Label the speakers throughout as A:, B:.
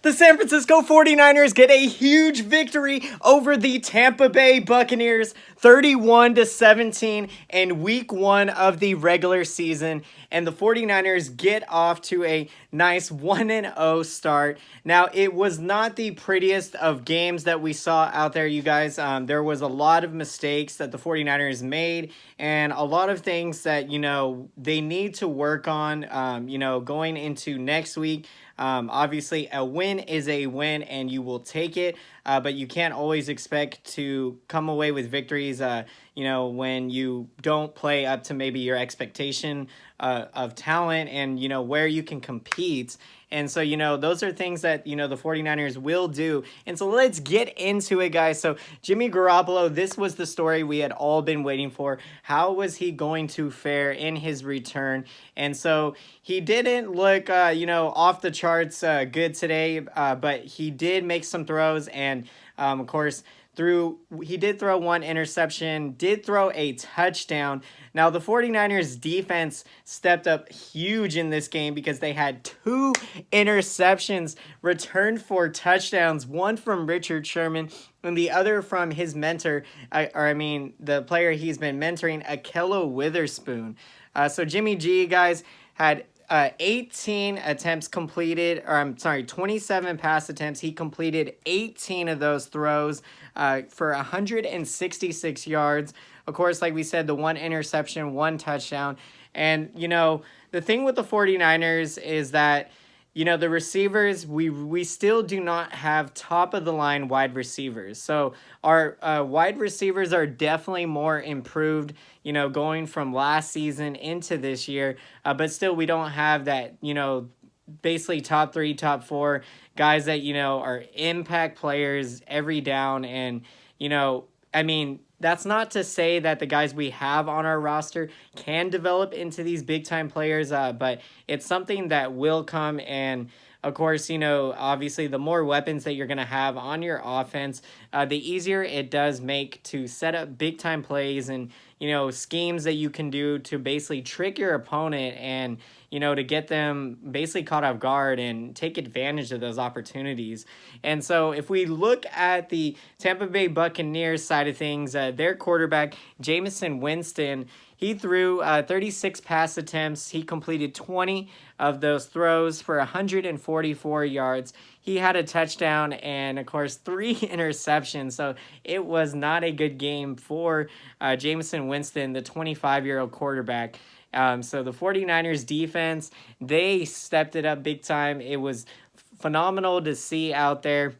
A: The San Francisco 49ers get a huge victory over the Tampa Bay Buccaneers, 31-17 in week 1 of the regular season. And the 49ers get off to a nice 1-0 start. Now, it was not the prettiest of games that we saw out there, you guys. There was a lot of mistakes that the 49ers made and a lot of things that, they need to work on, going into next week. Obviously, a win is a win and you will take it, but you can't always expect to come away with victories, when you don't play up to maybe your expectation of talent and, where you can compete. And so, those are things that, the 49ers will do. And so let's get into it, guys. So Jimmy Garoppolo, this was the story we had all been waiting for. How was he going to fare in his return? And so he didn't look, off the charts good today, but he did make some throws. And, of course, he did throw one interception, did throw a touchdown. Now, the 49ers defense stepped up huge in this game because they had 2 interceptions returned for touchdowns, one from Richard Sherman and the other from his mentor, the player he's been mentoring, Ahkello Witherspoon. So Jimmy G, guys, had 18 attempts completed, 27 pass attempts. He completed 18 of those throws for 166 yards. Of course, like we said, the 1 interception, 1 touchdown. And, the thing with the 49ers is that, the receivers, we still do not have top-of-the-line wide receivers. So our wide receivers are definitely more improved, going from last season into this year. But still, we don't have that, basically top 3, top 4 guys that, are impact players every down. And, that's not to say that the guys we have on our roster can develop into these big-time players, but it's something that will come. And, of course, obviously the more weapons that you're going to have on your offense, the easier it does make to set up big-time plays and, schemes that you can do to basically trick your opponent and, to get them basically caught off guard and take advantage of those opportunities. And so if we look at the Tampa Bay Buccaneers side of things, their quarterback, Jameis Winston, he threw 36 pass attempts. He completed 20 of those throws for 144 yards. He had a touchdown and, of course, 3 interceptions. So it was not a good game for Jameis Winston, the 25-year-old quarterback. So the 49ers defense, they stepped it up big time. It was phenomenal to see out there.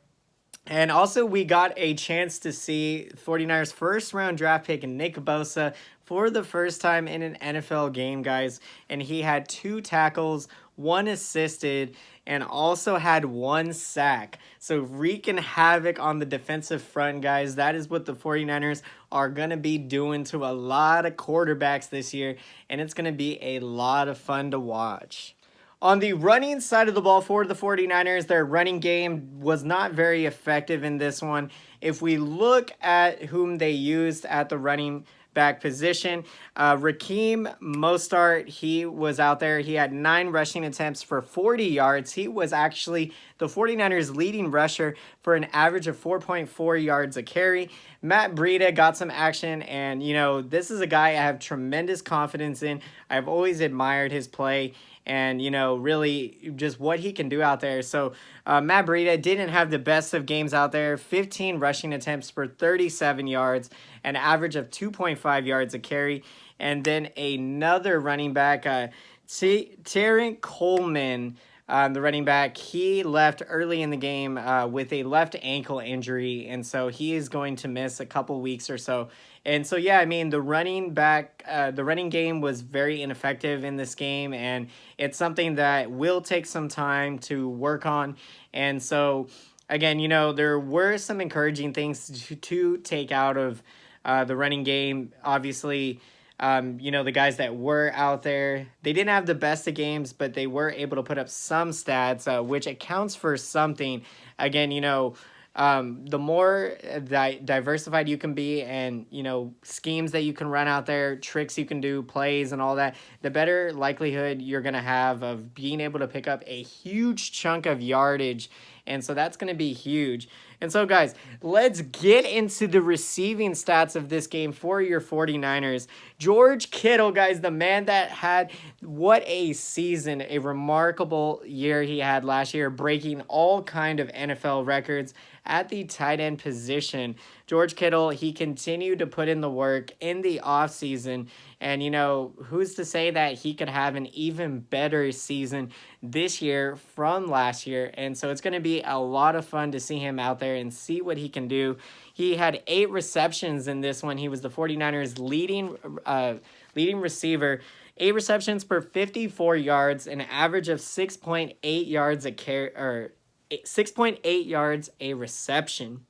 A: And also we got a chance to see 49ers first-round draft pick Nick Bosa for the first time in an NFL game, guys. And he had 2 tackles, 1 assisted, and also had 1 sack. So wreaking havoc on the defensive front, guys. That is what the 49ers are going to be doing to a lot of quarterbacks this year. And it's going to be a lot of fun to watch. On the running side of the ball for the 49ers, their running game was not very effective in this one. If we look at whom they used at the running back position, Raheem Mostert, he was out there. He had 9 rushing attempts for 40 yards. He was actually the 49ers leading rusher for an average of 4.4 yards a carry. Matt Breida got some action, and, this is a guy I have tremendous confidence in. I've always admired his play and, really just what he can do out there. So Matt Breida didn't have the best of games out there. 15 rushing attempts for 37 yards, an average of 2.5 yards a carry. And then another running back, Terrence Coleman, the running back, he left early in the game with a left ankle injury, and so he is going to miss a couple weeks or so. And so, yeah, the running game was very ineffective in this game, and it's something that will take some time to work on. And so, again, there were some encouraging things to take out of the running game. Obviously, the guys that were out there, they didn't have the best of games, but they were able to put up some stats, which accounts for something. Again, the more diversified you can be and, schemes that you can run out there, tricks you can do, plays and all that, the better likelihood you're going to have of being able to pick up a huge chunk of yardage And so that's going to be huge. And so, guys, let's get into the receiving stats of this game for your 49ers. George Kittle, guys, the man that had what a season, a remarkable year he had last year, breaking all kind of NFL records at the tight end position. George Kittle, he continued to put in the work in the offseason. And, who's to say that he could have an even better season this year from last year? And so it's going to be a lot of fun to see him out there and see what he can do. He had 8 receptions in this one. He was the 49ers leading receiver. 8 receptions for 54 yards, an average of 6.8 yards 6.8 yards a reception.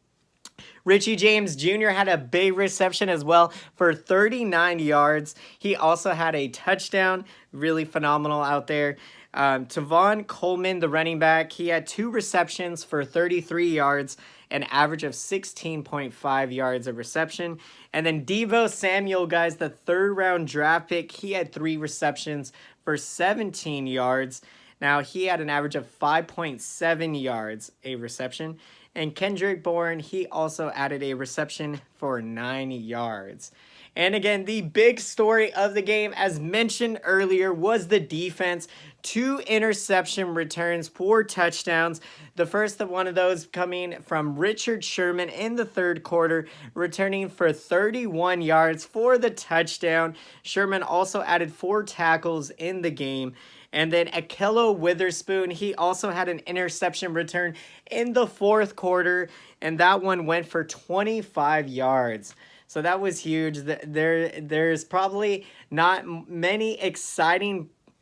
A: Richie James Jr. had a big reception as well for 39 yards. He also had a touchdown. Really phenomenal out there. Tavon Coleman, the running back, he had 2 receptions for 33 yards, an average of 16.5 yards of reception. And then Deebo Samuel, guys, the 3rd-round draft pick, he had 3 receptions for 17 yards. Now, he had an average of 5.7 yards a reception. And Kendrick Bourne, he also added a reception for 9 yards. And again, the big story of the game, as mentioned earlier, was the defense. 2 interception returns, 4 touchdowns. The first of one of those coming from Richard Sherman in the 3rd quarter, returning for 31 yards for the touchdown. Sherman also added 4 tackles in the game. And then Akello Witherspoon, he also had an interception return in the 4th quarter, and that one went for 25 yards. So that was huge. There's probably not many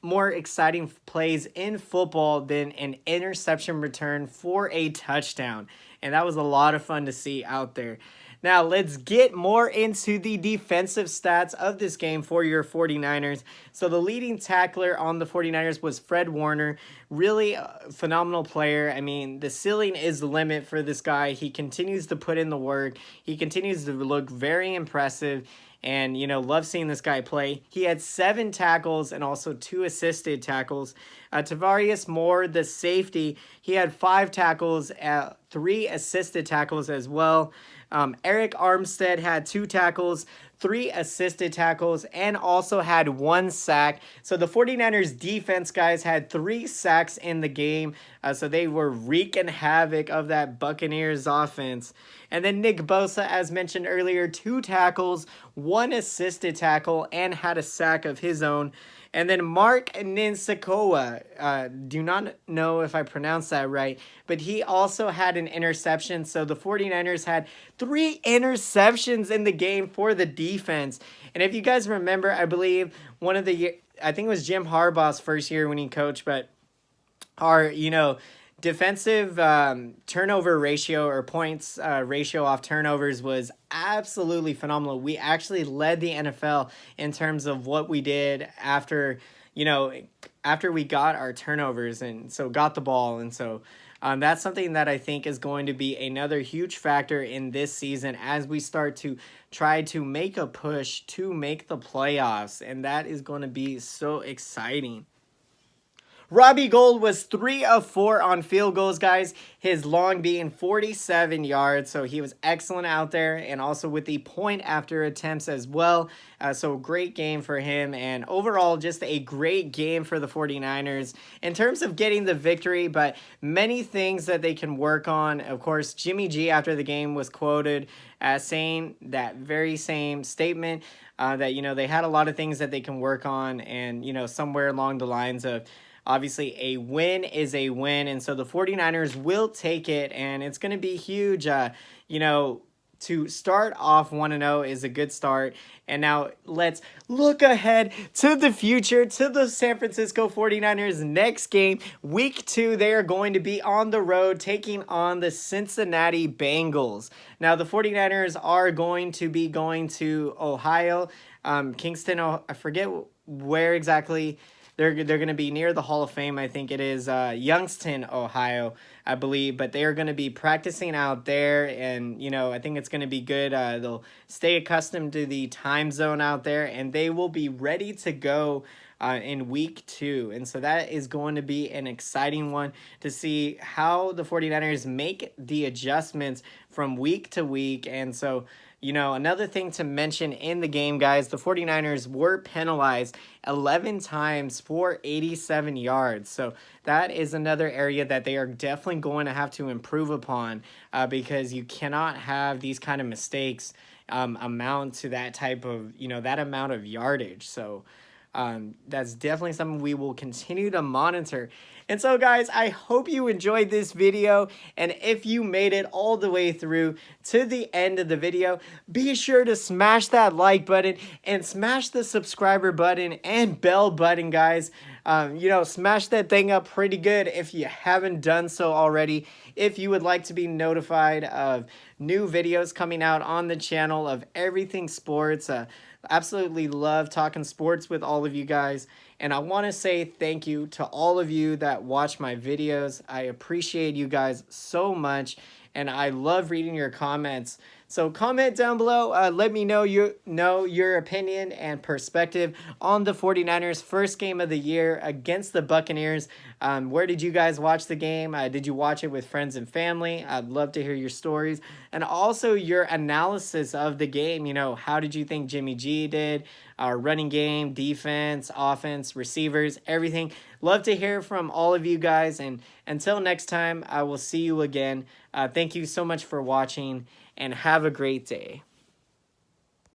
A: more exciting plays in football than an interception return for a touchdown. And that was a lot of fun to see out there. Now, let's get more into the defensive stats of this game for your 49ers. So the leading tackler on the 49ers was Fred Warner. Really phenomenal player. I mean, the ceiling is the limit for this guy. He continues to put in the work. He continues to look very impressive. And, love seeing this guy play. He had 7 tackles and also 2 assisted tackles. Tavarius Moore, the safety, he had 5 tackles, 3 assisted tackles as well. Eric Armstead had 2 tackles, 3 assisted tackles, and also had 1 sack. So the 49ers defense, guys, had 3 sacks in the game. So they were wreaking havoc of that Buccaneers offense. And then Nick Bosa, as mentioned earlier, 2 tackles, 1 assisted tackle, and had a sack of his own. And then Mark Ninsakoa, do not know if I pronounced that right, but he also had an interception. So the 49ers had 3 interceptions in the game for the defense. And if you guys remember, I believe I think it was Jim Harbaugh's first year when he coached, but our, defensive turnover ratio or points ratio off turnovers was absolutely phenomenal. We actually led the NFL in terms of what we did after we got our turnovers and so got the ball. And so that's something that I think is going to be another huge factor in this season as we start to try to make a push to make the playoffs. And that is going to be so exciting. Robbie Gould was 3 of 4 on field goals, guys. His long being 47 yards, so he was excellent out there, and also with the point after attempts as well. So great game for him, and overall just a great game for the 49ers in terms of getting the victory, but many things that they can work on. Of course, Jimmy G after the game was quoted as saying that very same statement, that, they had a lot of things that they can work on, and, somewhere along the lines of, obviously, a win is a win, and so the 49ers will take it, and it's going to be huge. To start off 1-0 is a good start, and now let's look ahead to the future, to the San Francisco 49ers next game. Week 2, they are going to be on the road taking on the Cincinnati Bengals. Now, the 49ers are going to be going to Ohio, Kingston, I forget where exactly. They're going to be near the Hall of Fame. I think it is Youngstown, Ohio, I believe. But they are going to be practicing out there. And, I think it's going to be good. They'll stay accustomed to the time zone out there. And they will be ready to go in week 2. And so that is going to be an exciting one to see how the 49ers make the adjustments from week to week. And so, you know, another thing to mention in the game, guys, the 49ers were penalized 11 times for 87 yards. So that is another area that they are definitely going to have to improve upon, because you cannot have these kind of mistakes amount to that type of, you know, that amount of yardage. So that's definitely something we will continue to monitor. And so, guys, I hope you enjoyed this video. And if you made it all the way through to the end of the video, be sure to smash that like button and smash the subscriber button and bell button, guys. You know, smash that thing up pretty good if you haven't done so already. If you would like to be notified of new videos coming out on the channel of everything sports, absolutely love talking sports with all of you guys. And I want to say thank you to all of you that watch my videos. I appreciate you guys so much, and I love reading your comments. So comment down below, let me know your opinion and perspective on the 49ers' first game of the year against the Buccaneers. Where did you guys watch the game? Did you watch it with friends and family? I'd love to hear your stories. And also your analysis of the game. You know, how did you think Jimmy G did? Our running game, defense, offense, receivers, everything. Love to hear from all of you guys. And until next time, I will see you again. Thank you so much for watching, and have a great day.